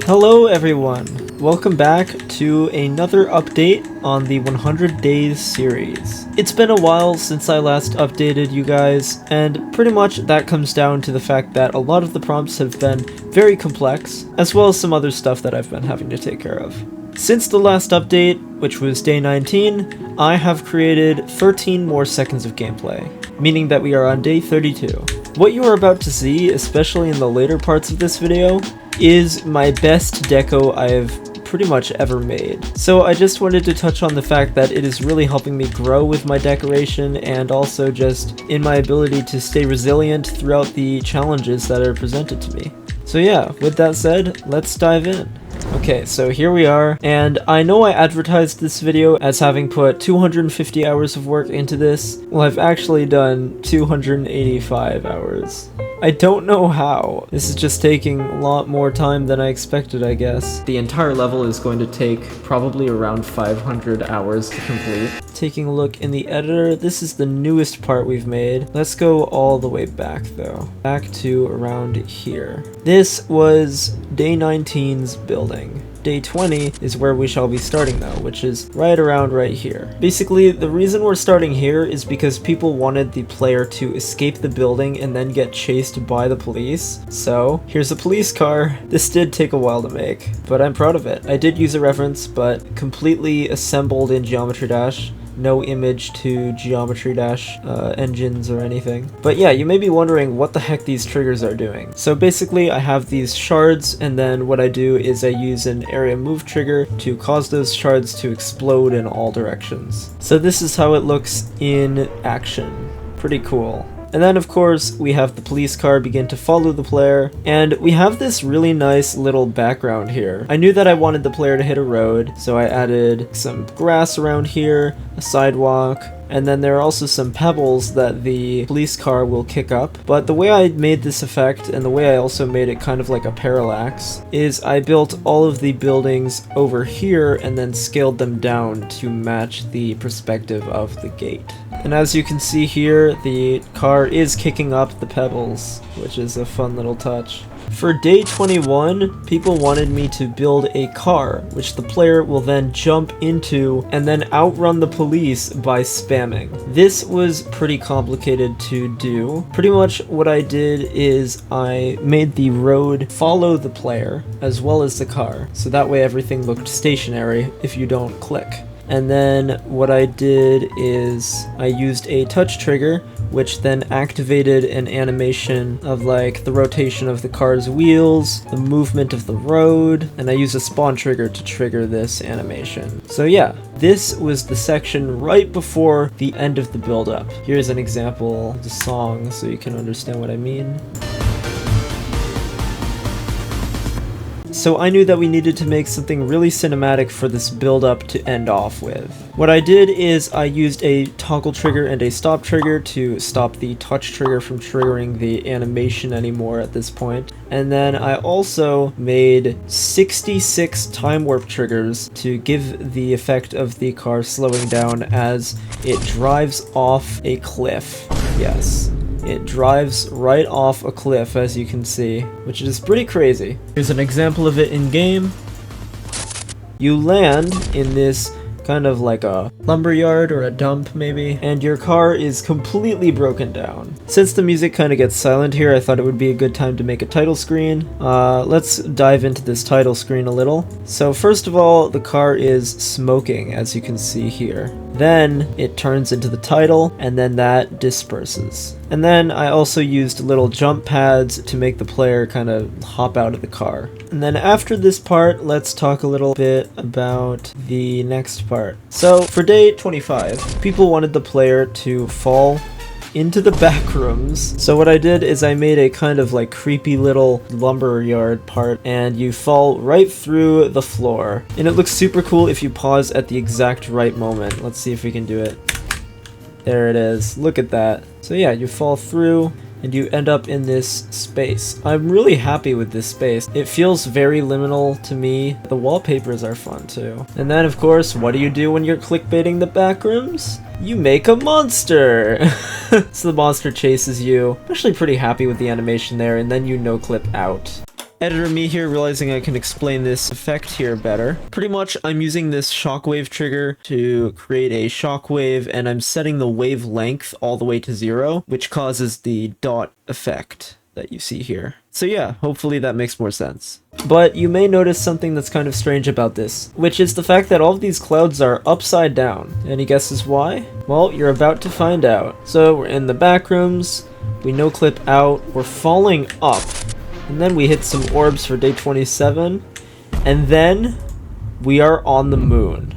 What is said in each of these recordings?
Hello everyone! Welcome back to another update on the 100 Days series. It's been a while since I last updated you guys, and pretty much that comes down to the fact that a lot of the prompts have been very complex, as well as some other stuff that I've been having to take care of. Since the last update, which was day 19, I have created 13 more seconds of gameplay, meaning that we are on day 32. What you are about to see, especially in the later parts of this video, is my best deco I've pretty much ever made. So I just wanted to touch on the fact that it is really helping me grow with my decoration and also just in my ability to stay resilient throughout the challenges that are presented to me. So yeah, with that said, let's dive in. Okay, so here we are, and I know I advertised this video as having put 250 hours of work into this. Well, I've actually done 285 hours. I don't know how. This is just taking a lot more time than I expected, I guess. The entire level is going to take probably around 500 hours to complete. Taking a look in the editor, this is the newest part we've made. Let's go all the way back though. Back to around here. This was day 19's building. Day 20 is where we shall be starting though, which is right around right here. Basically, the reason we're starting here is because people wanted the player to escape the building and then get chased by the police. So, here's a police car. This did take a while to make, but I'm proud of it. I did use a reference, but completely assembled in Geometry Dash. No image to Geometry Dash engines or anything. But yeah, you may be wondering what the heck these triggers are doing. So basically I have these shards, and then what I do is I use an area move trigger to cause those shards to explode in all directions. So this is how it looks in action. Pretty cool. And then of course we have the police car begin to follow the player, and we have this really nice little background here. I knew that I wanted the player to hit a road, so I added some grass around here, a sidewalk, and then there are also some pebbles that the police car will kick up. But the way I made this effect, and the way I also made it kind of like a parallax, is I built all of the buildings over here and then scaled them down to match the perspective of the gate. And as you can see here, the car is kicking up the pebbles, which is a fun little touch. For day 21, people wanted me to build a car, which the player will then jump into and then outrun the police by spamming. This was pretty complicated to do. Pretty much what I did is I made the road follow the player as well as the car, so that way everything looked stationary if you don't click. And then what I did is I used a touch trigger, which then activated an animation of like the rotation of the car's wheels, the movement of the road, and I used a spawn trigger to trigger this animation. So yeah, this was the section right before the end of the build-up. Here's an example of the song so you can understand what I mean. So I knew that we needed to make something really cinematic for this build-up to end off with. What I did is I used a toggle trigger and a stop trigger to stop the touch trigger from triggering the animation anymore at this point. And then I also made 66 time warp triggers to give the effect of the car slowing down as it drives off a cliff. Yes. It drives right off a cliff, as you can see, which is pretty crazy. Here's an example of it in game. You land in this kind of like a lumberyard or a dump maybe, and your car is completely broken down. Since the music kind of gets silent here, I thought it would be a good time to make a title screen. Let's dive into this title screen a little. So first of all, the car is smoking, as you can see here. Then it turns into the title, and then that disperses. And then I also used little jump pads to make the player kind of hop out of the car. And then after this part, let's talk a little bit about the next part. So for day 25, people wanted the player to fall into the backrooms. So what I did is I made a kind of like creepy little lumberyard part, and you fall right through the floor. And it looks super cool if you pause at the exact right moment. Let's see if we can do it. There it is. Look at that. So yeah, you fall through and you end up in this space. I'm really happy with this space. It feels very liminal to me. The wallpapers are fun too. And then of course, what do you do when you're clickbaiting the backrooms? You make a monster! So the monster chases you. I'm actually pretty happy with the animation there, and then you no-clip out. Editor me here realizing I can explain this effect here better. Pretty much I'm using this shockwave trigger to create a shockwave, and I'm setting the wavelength all the way to 0, which causes the dot effect that you see here. So yeah, hopefully that makes more sense. But you may notice something that's kind of strange about this, which is the fact that all of these clouds are upside down. Any guesses why? Well, you're about to find out. So we're in the Backrooms, we no-clip out, we're falling up, and then we hit some orbs for day 27, and then we are on the moon.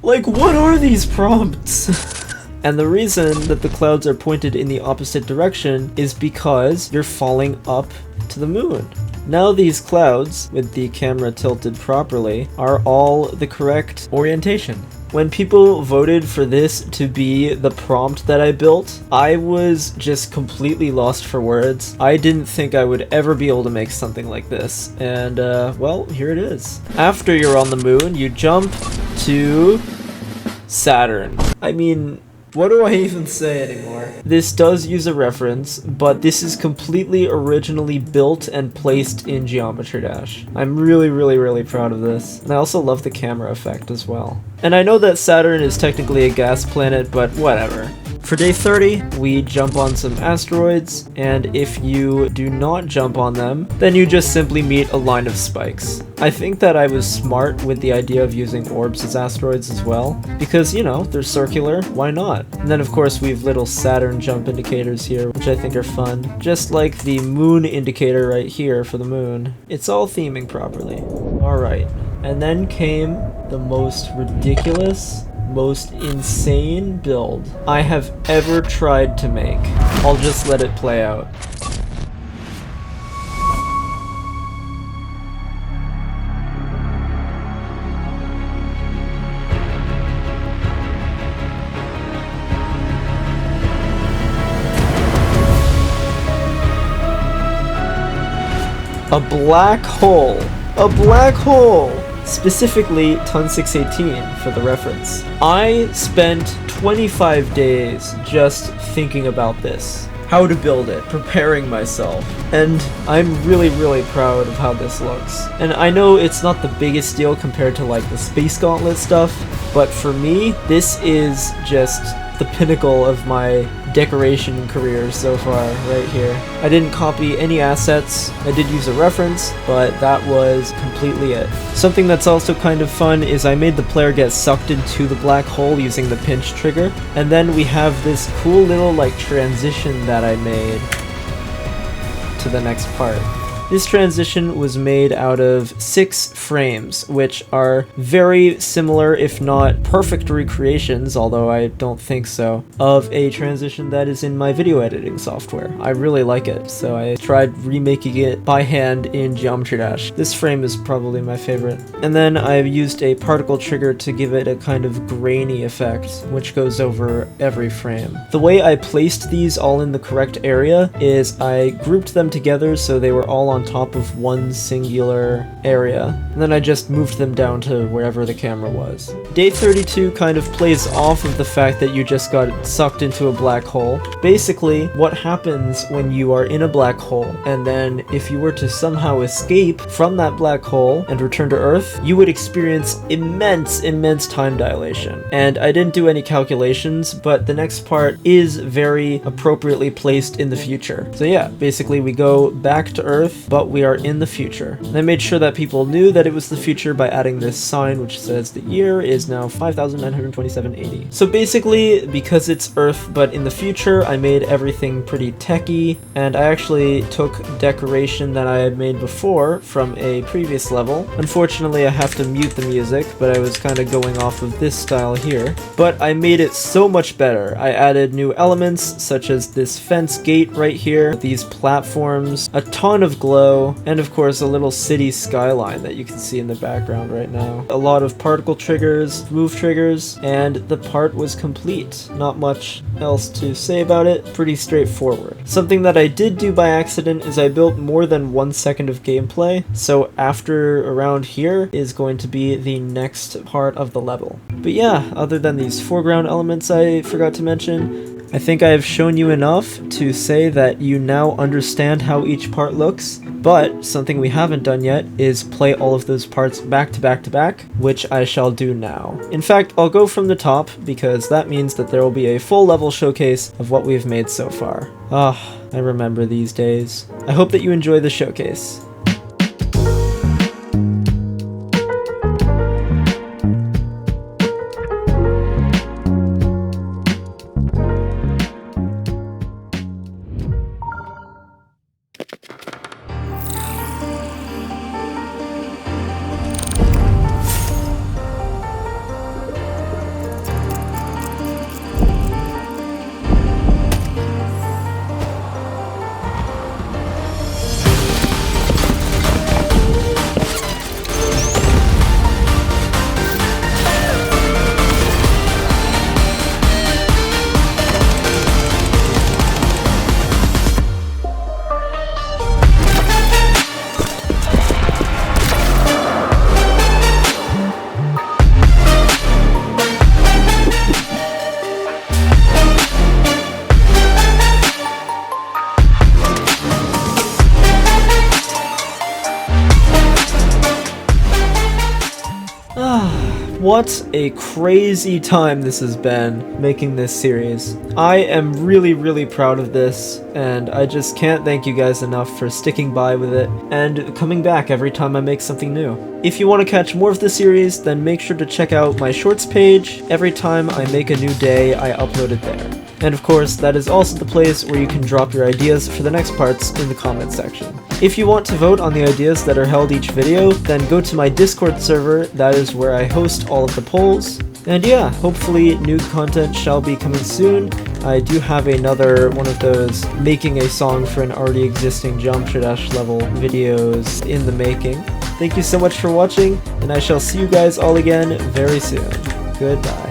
Like, what are these prompts? And the reason that the clouds are pointed in the opposite direction is because you're falling up to the moon. Now these clouds, with the camera tilted properly, are all the correct orientation. When people voted for this to be the prompt that I built, I was just completely lost for words. I didn't think I would ever be able to make something like this, and well, here it is. After you're on the moon, you jump to Saturn. I mean, what do I even say anymore? This does use a reference, but this is completely originally built and placed in Geometry Dash. I'm really proud of this. And I also love the camera effect as well. And I know that Saturn is technically a gas planet, but whatever. For day 30, we jump on some asteroids, and if you do not jump on them, then you just simply meet a line of spikes. I think that I was smart with the idea of using orbs as asteroids as well, because, you know, they're circular, why not? And then of course we have little Saturn jump indicators here, which I think are fun. Just like the moon indicator right here for the moon. It's all theming properly. Alright, and then came the most ridiculous, most insane build I have ever tried to make. I'll just let it play out. A black hole! A black hole! Specifically ton 618 for the reference. I spent 25 days just thinking about this, how to build it, preparing myself, and I'm really proud of how this looks. And I know it's not the biggest deal compared to like the Space Gauntlet stuff, but for me, this is just the pinnacle of my decoration career so far, right here. I didn't copy any assets, I did use a reference, but that was completely it. Something that's also kind of fun is I made the player get sucked into the black hole using the pinch trigger, and then we have this cool little like transition that I made to the next part. This transition was made out of 6 frames, which are very similar, if not perfect recreations, although I don't think so, of a transition that is in my video editing software. I really like it, so I tried remaking it by hand in Geometry Dash. This frame is probably my favorite. And then I used a particle trigger to give it a kind of grainy effect, which goes over every frame. The way I placed these all in the correct area is I grouped them together so they were all on top of one singular area, and then I just moved them down to wherever the camera was. Day 32 kind of plays off of the fact that you just got sucked into a black hole. Basically, what happens when you are in a black hole, and then if you were to somehow escape from that black hole and return to Earth, you would experience immense time dilation. And I didn't do any calculations, but the next part is very appropriately placed in the future. So yeah, basically we go back to Earth, but we are in the future. And I made sure that people knew that it was the future by adding this sign which says the year is now 5927 AD. So basically, because it's Earth but in the future, I made everything pretty techy, and I actually took decoration that I had made before from a previous level. Unfortunately, I have to mute the music, but I was kind of going off of this style here. But I made it so much better. I added new elements such as this fence gate right here, these platforms, a ton of glow, and of course a little city skyline that you can see in the background right now. A lot of particle triggers, move triggers, and the part was complete. Not much else to say about it, pretty straightforward. Something that I did do by accident is I built more than 1 second of gameplay, so after around here is going to be the next part of the level. But yeah, other than these foreground elements I forgot to mention, I think I have shown you enough to say that you now understand how each part looks, but something we haven't done yet is play all of those parts back to back to back, which I shall do now. In fact, I'll go from the top, because that means that there will be a full level showcase of what we've made so far. Ah, I remember these days. I hope that you enjoy the showcase. What a crazy time this has been, making this series. I am really proud of this, and I just can't thank you guys enough for sticking by with it, and coming back every time I make something new. If you want to catch more of the series, then make sure to check out my shorts page. Every time I make a new day, I upload it there. And of course, that is also the place where you can drop your ideas for the next parts in the comments section. If you want to vote on the ideas that are held each video, then go to my Discord server. That is where I host all of the polls. And yeah, hopefully new content shall be coming soon. I do have another one of those making a song for an already existing Geometry Dash level videos in the making. Thank you so much for watching, and I shall see you guys all again very soon. Goodbye.